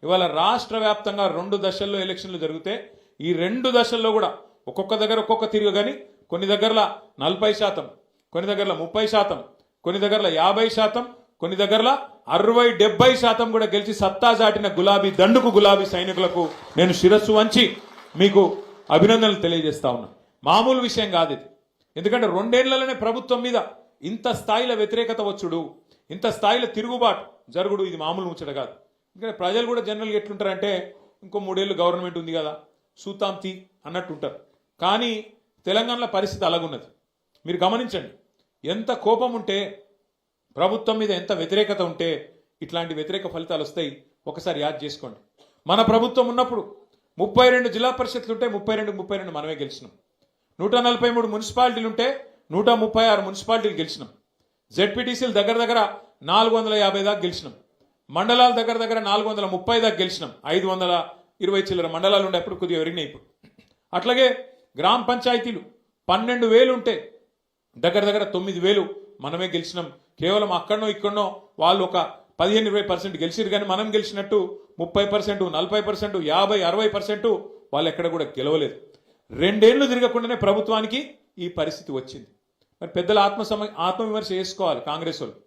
ఇవాళ రాష్ట్ర వ్యాప్తంగా 2 దశల్లో ఎలక్షన్లు జరిగితే ఈ 2 దశల్లో కూడా ఒక్కొక్క దగ్గర ఒక్కొక్క తిరుగు కానీ కొన్ని దగ్గరలో 40%, కొన్ని దగ్గరలో 30%, కొన్ని దగ్గరలో 50%, కొన్ని దగ్గరలో 60-70% కూడా గెలిచి సత్తా చాటిన గులాబీ దండుకు గులాబీ సైనికులకు నేను శిరస్సు వంచి మీకు అభినందనలు తెలియజేస్తా ఉన్నా. మామూలు విషయం కాదు ఇది. ఎందుకంటే 2 ఏళ్లలోనే ప్రభుత్వం మీద ఇంత స్థాయిలో వ్యతిరేకత వచ్చుడు, ఇంత స్థాయిలో తిరుగుబాటు జరుగుడు ఇది మామూలు ముచ్చట కాదు. ఎందుకంటే ప్రజలు కూడా జనరల్గా ఎట్లుంటారంటే ఇంకో 3 ఏళ్ళు గవర్నమెంట్ ఉంది కదా సూతాంతి అన్నట్టు ఉంటారు. కానీ తెలంగాణలో పరిస్థితి అలాగున్నది. మీరు గమనించండి, ఎంత కోపం ఉంటే ప్రభుత్వం మీద ఎంత వ్యతిరేకత ఉంటే ఇట్లాంటి వ్యతిరేక ఫలితాలు వస్తాయి. ఒకసారి యాద్ చేసుకోండి. మన ప్రభుత్వం ఉన్నప్పుడు 32 జిల్లా పరిషత్లు ఉంటే 32 మనమే గెలిచినాం. 143 మున్సిపాలిటీలు ఉంటే 136 మున్సిపాలిటీలు గెలిచినాం. జెడ్పీటీసీలు దగ్గర దగ్గర 450 దాకా గెలిచినాం. మండలాల దగ్గర దగ్గర 430 దాకా గెలిచినాం. 520 చిల్లర మండలాలు ఉండే అప్పుడు కొద్దిగా ఎరిగినాయి ఇప్పుడు. అట్లాగే గ్రామ పంచాయతీలు 12,000 ఉంటే దగ్గర దగ్గర 9,000 మనమే గెలిచినాం. కేవలం అక్కడనో ఇక్కడనో వాళ్ళు ఒక 15-20% గెలిచిరు, కానీ మనం గెలిచినట్టు 30%, 40%, 50-60% వాళ్ళు ఎక్కడ కూడా గెలవలేదు. 2 ఏళ్లు తిరగకుండానే ప్రభుత్వానికి ఈ పరిస్థితి వచ్చింది. మరి పెద్దల ఆత్మవిమర్శ చేసుకోవాలి కాంగ్రెస్ వాళ్ళు.